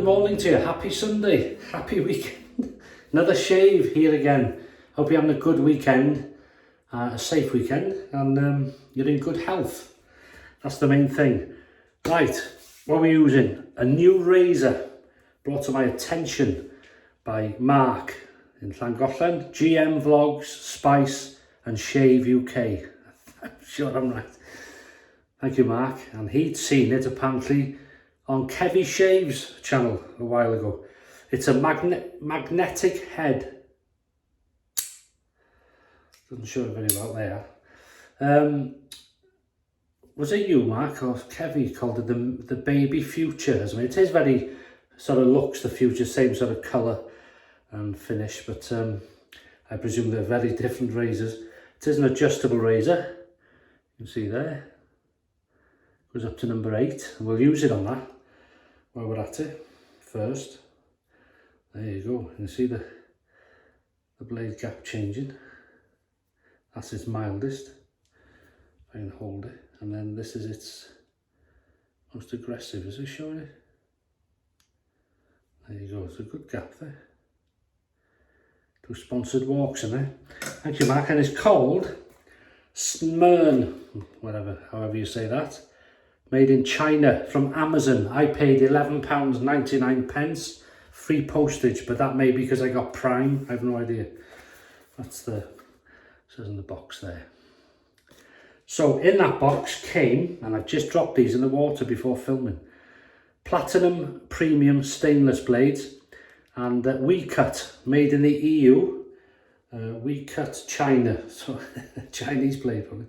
good morning to you. Happy Sunday. Happy weekend. Another shave here again. Hope you're having a good weekend, a safe weekend, and you're in good health. That's the main thing. Right, what are we using? A new razor brought to my attention by Mark in Llangollen. GM Vlogs, Spice and Shave UK. I'm sure I'm right. Thank you, Mark. And he'd seen it apparently on Kevy Shave's channel a while ago. It's a magnetic head. Doesn't show it very well there. Was it you, Mark, or Kevy called it the baby future? I mean, it is very sort of looks the future, same sort of colour and finish, but I presume they're very different razors. It is an adjustable razor. You can see there. Goes up to number 8, and we'll use it on that while we're at it first. There you go. You can see the blade gap changing. That's its mildest. If I can hold it. And then this is its most aggressive. Is it showing it? There you go. It's a good gap there. 2 sponsored walks in there. Thank you, Mark. And it's called Smyrn, however you say that. Made in China from Amazon. I paid £11.99, free postage, but that may be because I got Prime. I have no idea. That's the says in the box there. So in that box came, and I've just dropped these in the water before filming, platinum premium stainless blades, and We Cut, made in the EU. We Cut China, so Chinese blade probably.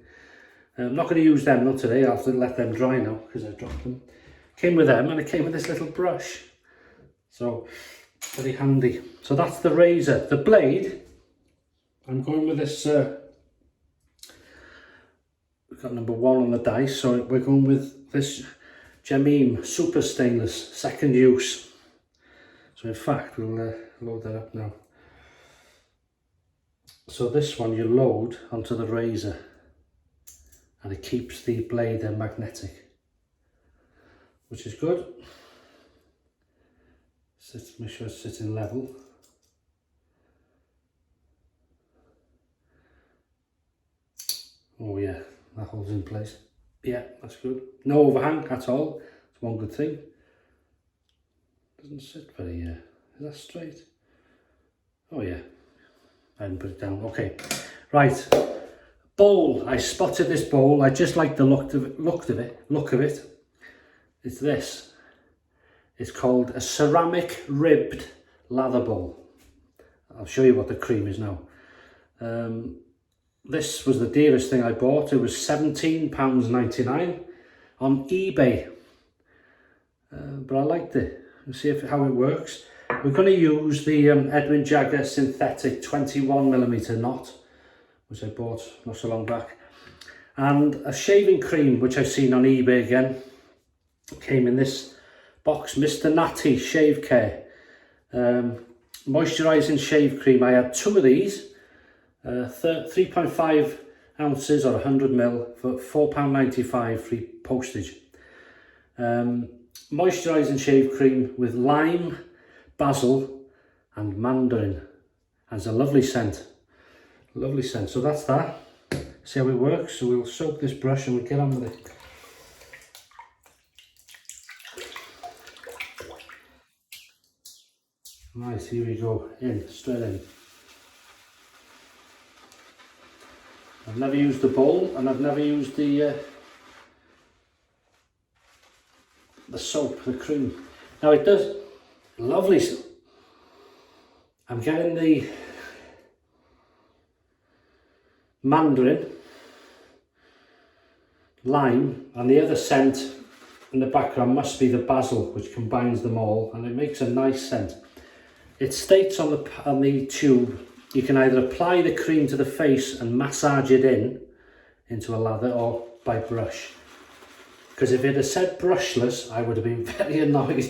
I'm not going to use them not today. I'll have to let them dry now because I dropped them. Came with them, and it came with this little brush, so very handy. So that's the razor. The blade, I'm going with this. We've got number 1 on the dice, so we're going with this Gememe Super Stainless second use. So in fact, we'll load that up now. So this one you load onto the razor, and it keeps the blade magnetic, which is good. Make sure it's sitting level. Oh yeah, that holds in place. Yeah, that's good. No overhang at all. It's one good thing. Doesn't sit very, is that straight? Oh yeah, I didn't put it down. Okay, right. Bowl. I spotted this bowl. I just like the look of it. It's this. It's called a ceramic ribbed lather bowl. I'll show you what the cream is now. This was the dearest thing I bought. It was £17.99 on eBay. But I liked it. We'll see how it works. We're going to use the Edwin Jagger synthetic 21mm knot, which I bought not so long back, and a shaving cream which I've seen on eBay again. Came in this box, Mr. Natty Shave Care moisturising shave cream. I had 2 of these, 3.5 ounces or 100ml for £4.95, free postage. Moisturising shave cream with lime, basil and mandarin. Has a lovely scent. Lovely scent. So that's that. See how it works. So we'll soak this brush and we'll get on with it. Nice, here we go. In, straight in. I've never used the bowl, and I've never used the soap, the cream. Now it does lovely. I'm getting the mandarin, lime, and the other scent in the background must be the basil, which combines them all, and it makes a nice scent. It states on the tube you can either apply the cream to the face and massage it into a lather, or by brush. Because if it had said brushless, I would have been very annoyed.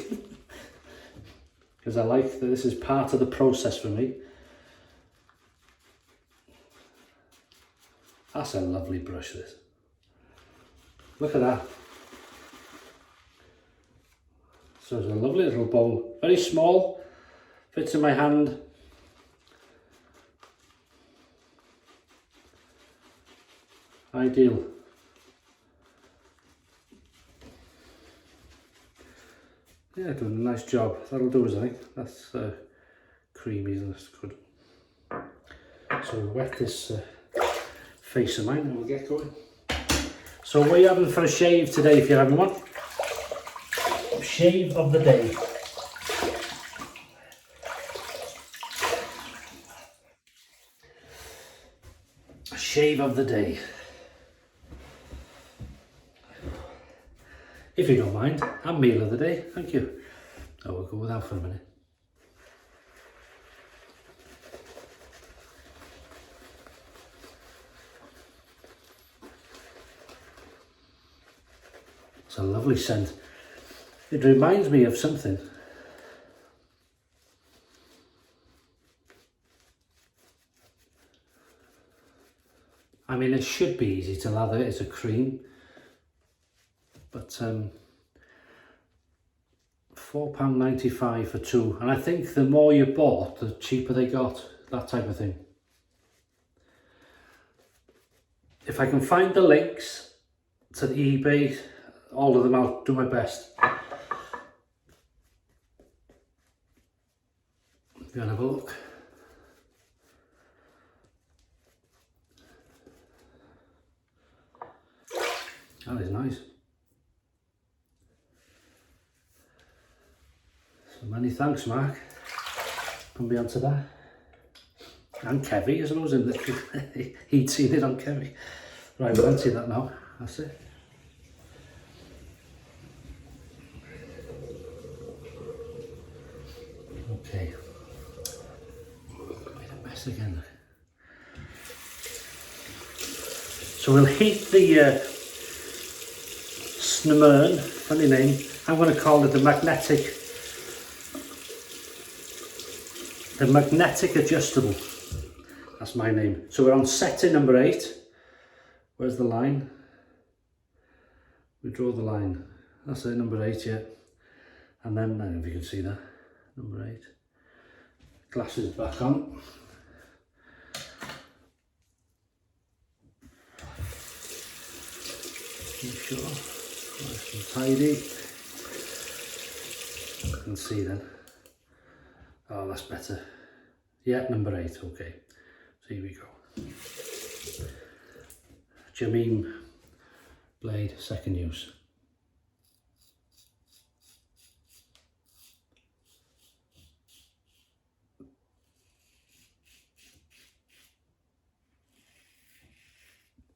Because I like that this is part of the process for me. That's a lovely brush, this. Look at that. So it's a lovely little bowl, very small, fits in my hand. Ideal. Yeah, doing a nice job. That'll do us, I think. That's creamy, and that's good. So we'll wet this face of mine and we'll get going. So what are you having for a shave today, if you're having one? Shave of the day. Shave of the day. If you don't mind, and meal of the day, thank you. Oh, we'll go with that for a minute. It's a lovely scent. It reminds me of something. I mean, it should be easy to lather. It's a cream. But £4.95 for two. And I think the more you bought, the cheaper they got. That type of thing. If I can find the links to the eBay, all of them, I'll do my best. Go and have a look. That is nice. So many thanks, Mark. Put me onto that. And Kevy, I suppose, in the he'd seen it on Kevy. Right, we'll empty that now. That's it. Okay. Made a mess again. So we'll heat the Snemmern, funny name. I'm going to call it the magnetic adjustable. That's my name. So we're on setting number 8. Where's the line? We draw the line. That's it, number 8, yeah. And then, I don't know if you can see that, number 8. Glasses back on. Make sure, nice and tidy. You can see then. Oh, that's better. Yeah, number 8, okay. So here we go. Gememe Blade, second use.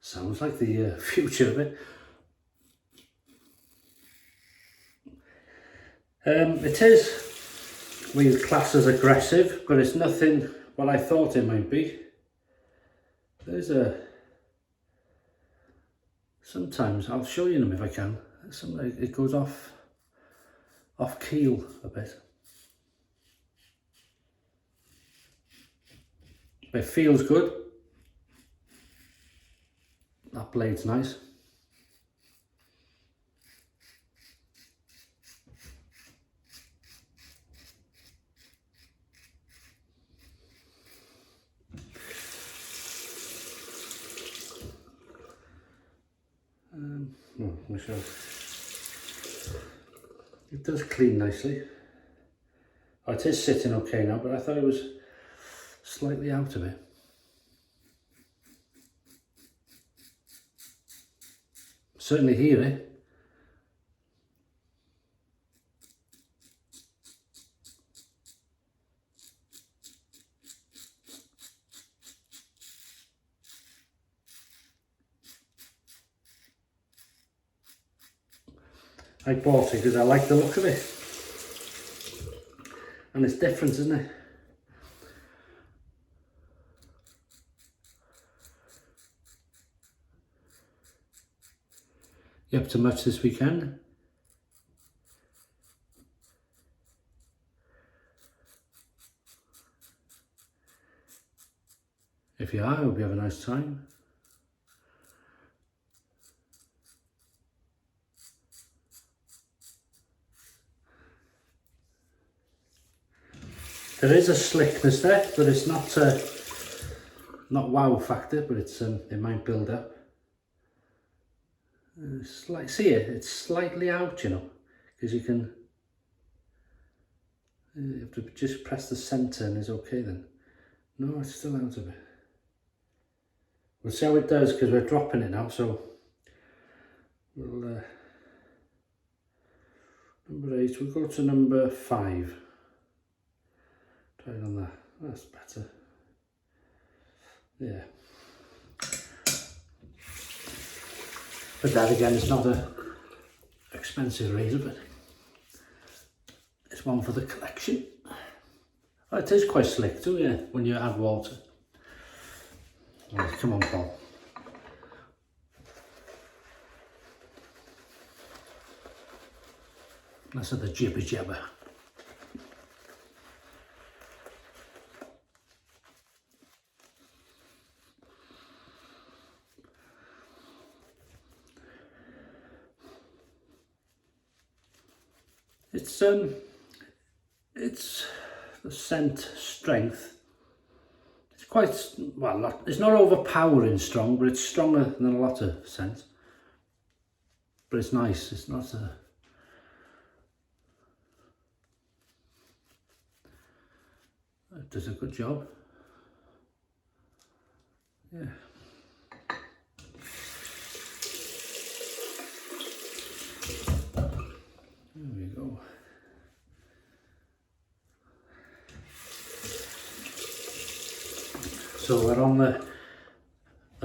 Sounds like the future of it. It is, we class as aggressive, but it's nothing what I thought it might be. There's sometimes, I'll show you them if I can, sometimes it goes off keel a bit. But it feels good. That blade's nice. Let me show. It does clean nicely. Oh, it is sitting okay now, but I thought it was slightly out of it. Certainly hear it. I bought it because I like the look of it. And it's different, isn't it? You up to much this weekend? If you are, I hope you have a nice time. There is a slickness there, but it's not wow factor, but it's it might build up. It's like, see it, it's slightly out, you know, because you can, you have to just press the centre and it's okay then. No, it's still out of it. We'll see how it does because we're dropping it now, so we'll, number 8, we'll go to number 5. Try it on that, that's better. Yeah. But that again, it's not a expensive razor, but it's one for the collection. Oh, it is quite slick too, yeah, when you add water. Right, come on, Paul. That's the jibber jabber. It's the scent strength. It's quite, well, it's not overpowering strong, but it's stronger than a lot of scents. But it's nice, it's not a... It does a good job. Yeah. There we go. So we're on the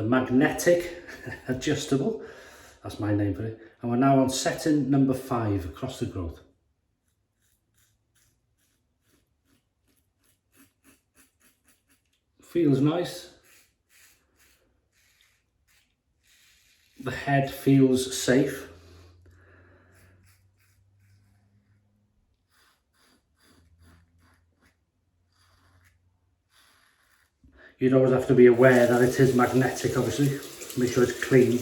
magnetic adjustable, that's my name for it, and we're now on setting number 5 across the growth. Feels nice. The head feels safe. You'd always have to be aware that it is magnetic, obviously. Make sure it's clean.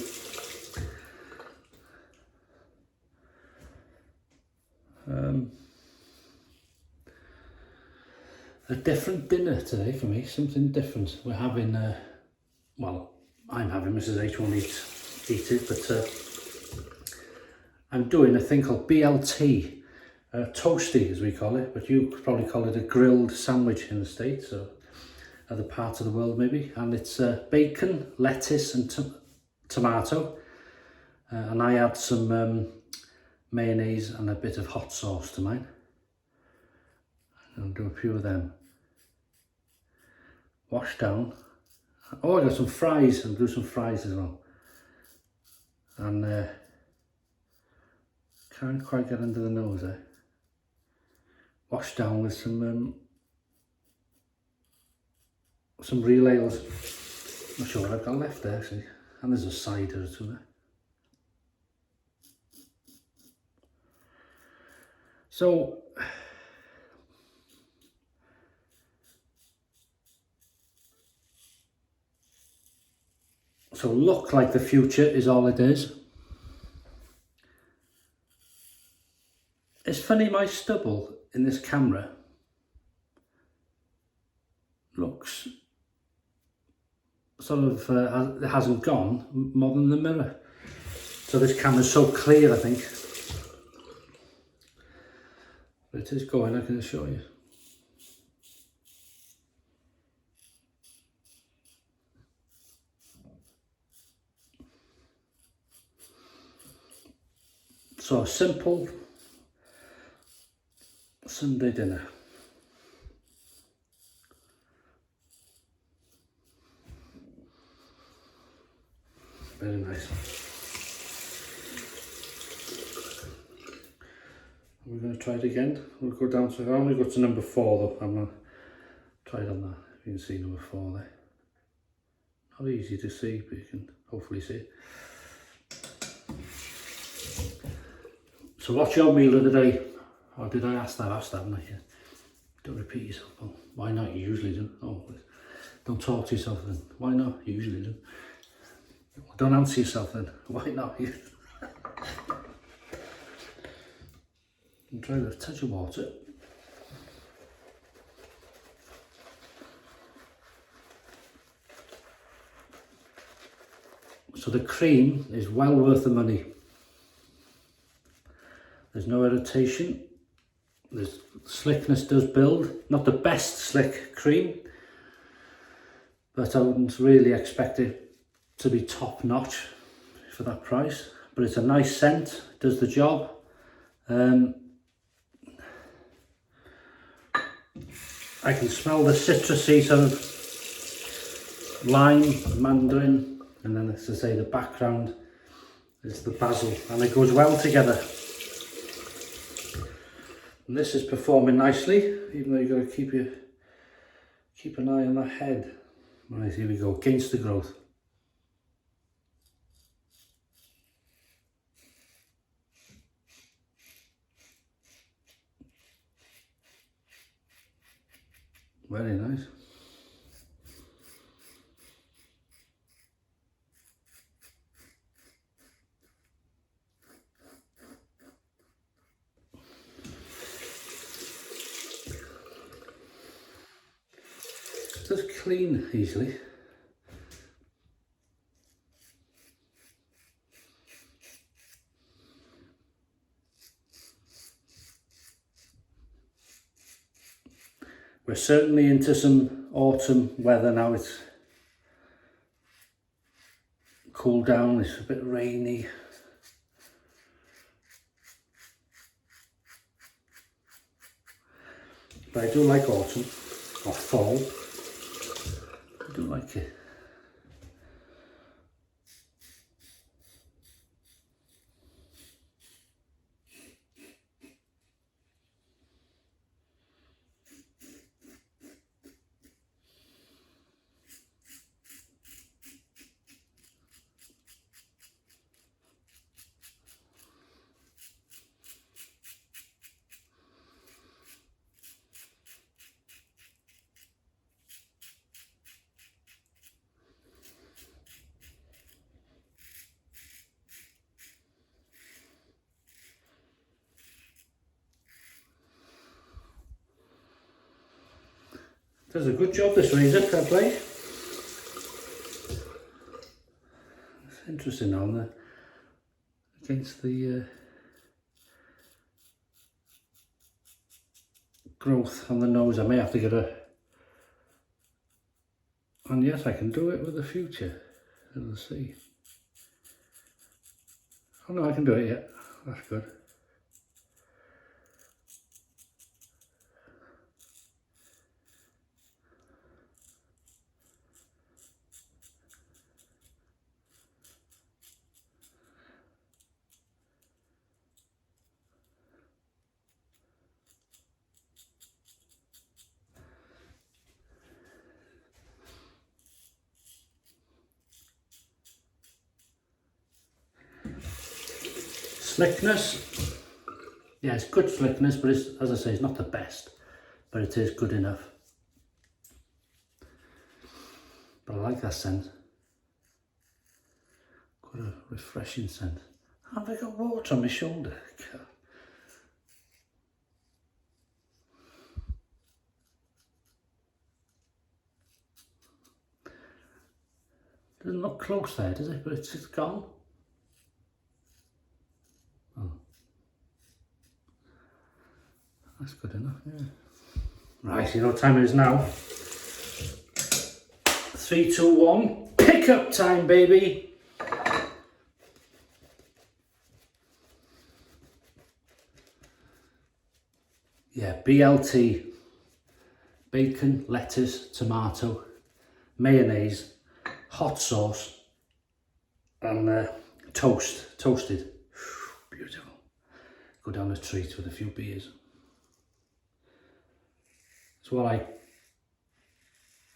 A different dinner today for me, something different. We're having, well, I'm having, Mrs H won't eat it, but I'm doing a thing called BLT, toasty as we call it, but you could probably call it a grilled sandwich in the States, or other parts of the world maybe. And it's bacon, lettuce and tomato, and I add some mayonnaise and a bit of hot sauce to mine. I'll do a few of them. Wash down. Oh, I got some fries. I'll do some fries as well. And can't quite get under the nose there. Wash down with some real ales. Not sure what I've got left there actually. And there's a cider or two there. So look like the future is all it is. It's funny, my stubble in this camera looks sort of, it hasn't gone more than the mirror. So this camera's so clear, I think. But it is going, I can assure you. So simple Sunday dinner. Very nice. We're going to try it again. We'll go down to, I only go to number 4 though. I'm going to try it on that. You can see number 4 there. Not easy to see, but you can hopefully see it. So what's your meal of the day? Or did I ask that? I asked that, haven't I? Yeah. Don't repeat yourself. Oh, why not? You usually do. Oh, don't talk to yourself then. Why not? You usually do. Don't answer yourself then. Why not? And try with a touch of water. So the cream is well worth the money. There's no irritation. The slickness does build. Not the best slick cream, but I wouldn't really expect it to be top notch for that price. But it's a nice scent, does the job. I can smell the citrusy sort of lime, mandarin, and then, as I say, the background is the basil, and it goes well together. And this is performing nicely, even though you've got to keep an eye on the head. Right, here we go, against the growth. Very nice. It does clean easily. We're certainly into some autumn weather now. It's cooled down, it's a bit rainy. But I do like autumn, or fall. I do like it. Does a good job, this razor, fair play. It's interesting on there, against the growth on the nose. I may have to get a, and yes, I can do it with the future. We'll see. Oh no, I can do it yet. That's good. Slickness, yeah, it's good slickness, but it's, as I say, it's not the best, but it is good enough. But I like that scent. Quite a refreshing scent. Have I got water on my shoulder? God. Doesn't look close there, does it? But it's gone. Oh. That's good enough, yeah. Right, you know what time it is now. 3, 2, 1. Pick up time, baby. Yeah, BLT. Bacon, lettuce, tomato, mayonnaise, hot sauce, and toasted. Beautiful. Go down a treat with a few beers. It's what I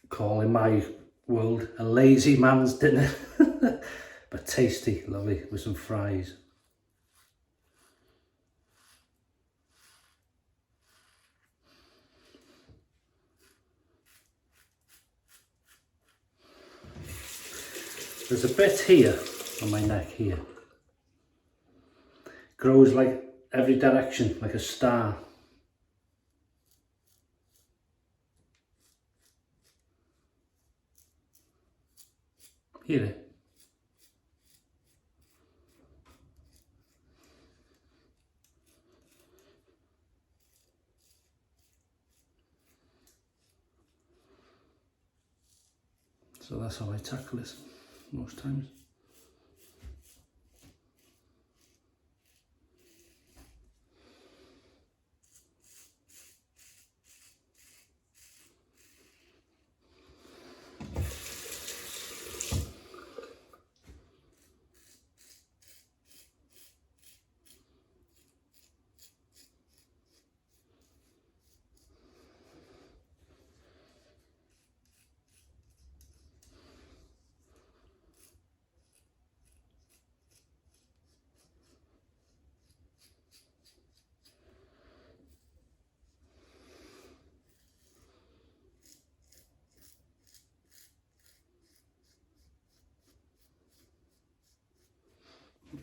call in my world a lazy man's dinner. But tasty, lovely, with some fries. There's a bit here on my neck here. Grows like every direction, like a star. Hear it? that's how I tackle it most times.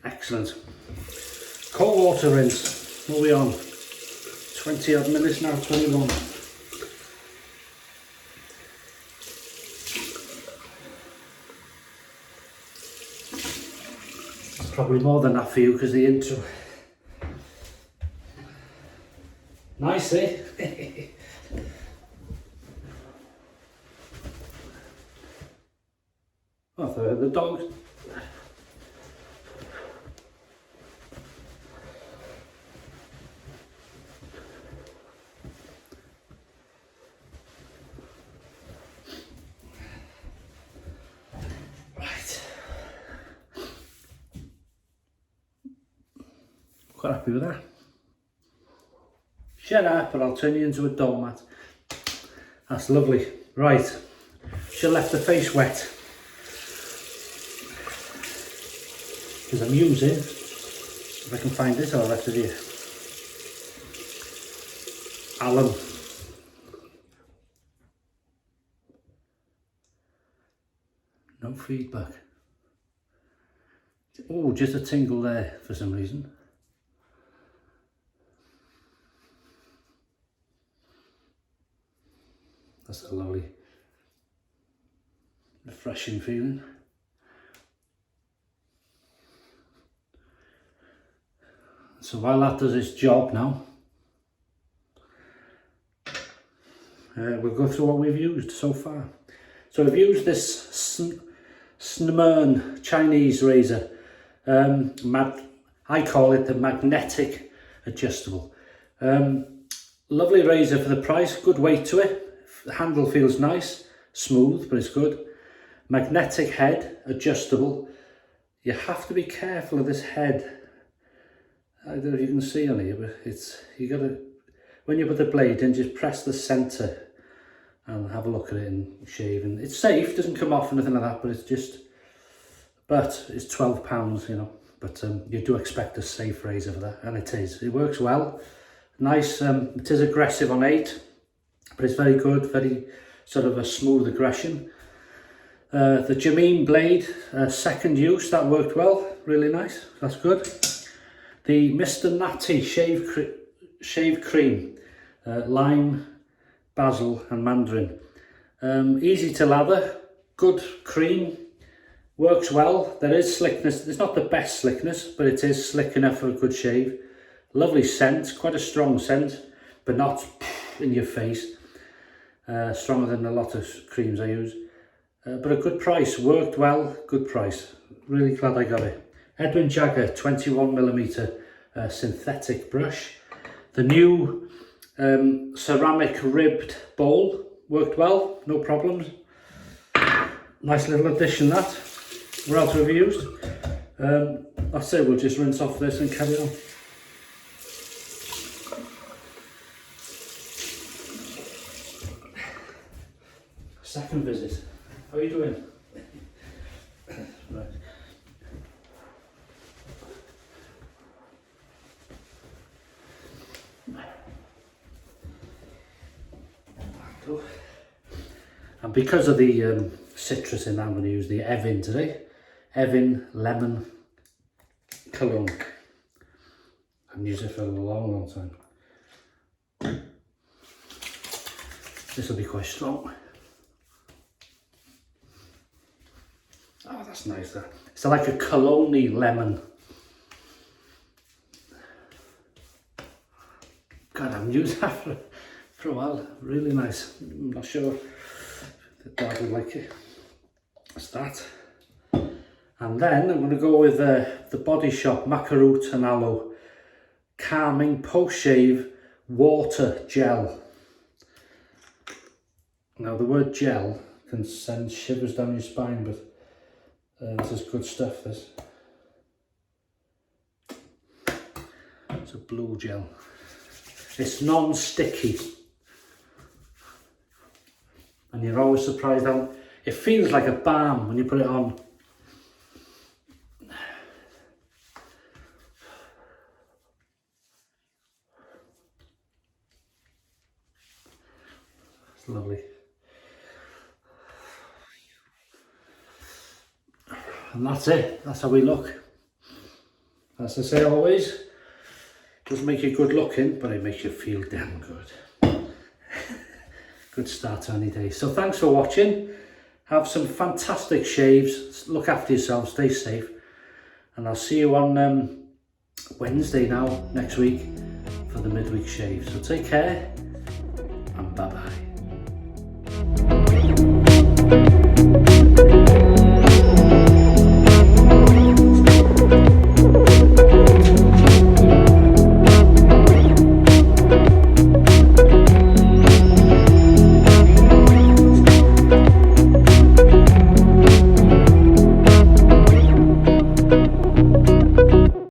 Excellent. Cold water rinse. What are we on? 20 odd minutes now, 21. Probably more than that for you because the intro. Nice, eh? Oh, the dogs. Quite happy with that. Shut up, but I'll turn you into a doormat. That's lovely. Right, should have left the face wet because I'm using, if I can find this, I'll left it here. Alum. No feedback. Oh, just a tingle there for some reason. That's a lovely, refreshing feeling. So while that does its job now, we'll go through what we've used so far. So we've used this Smern Chinese razor. I call it the magnetic adjustable. Lovely razor for the price, good weight to it. The handle feels nice, smooth, but it's good. Magnetic head, adjustable. You have to be careful of this head. I don't know if you can see on here, but you gotta, when you put the blade in, just press the center and have a look at it and shave. And it's safe, doesn't come off or anything like that, but it's £12, you know. But you do expect a safe razor for that, and it is. It works well. Nice, it is aggressive on 8. But it's very good, very sort of a smooth aggression. The Gememe Blade, second use, that worked well, really nice, that's good. The Mr. Natty shave cream, lime, basil and mandarin. Easy to lather, good cream, works well. There is slickness, it's not the best slickness, but it is slick enough for a good shave. Lovely scent, quite a strong scent, but not in your face. Stronger than a lot of creams I use, but a good price, worked well, good price, really glad I got it. Edwin Jagger 21mm synthetic brush. The new ceramic ribbed bowl worked well, no problems. Nice little addition that. What else have we used? That's it, we'll just rinse off this and carry on. Second visit. How are you doing? Right. And because of the citrus in that, I'm going to use the Evin today. Evin Lemon Cologne. I haven't used it for a long time. This will be quite strong. Oh, that's nice. That. It's like a Cologne lemon. God, I haven't used that for a while. Really nice. I'm not sure if the dad would like it. That's that. And then I'm going to go with the Body Shop Macaroot and Aloe Calming Post-Shave Water Gel. Now the word gel can send shivers down your spine, but this is good stuff, this. It's a blue gel. It's non-sticky. And you're always surprised how it feels like a balm when you put it on. It's lovely. And that's it. That's how we look. As I say always, it doesn't make you good looking, but it makes you feel damn good. Good start to any day. So thanks for watching. Have some fantastic shaves. Look after yourself. Stay safe. And I'll see you on Wednesday now, next week, for the midweek shave. So take care and bye-bye.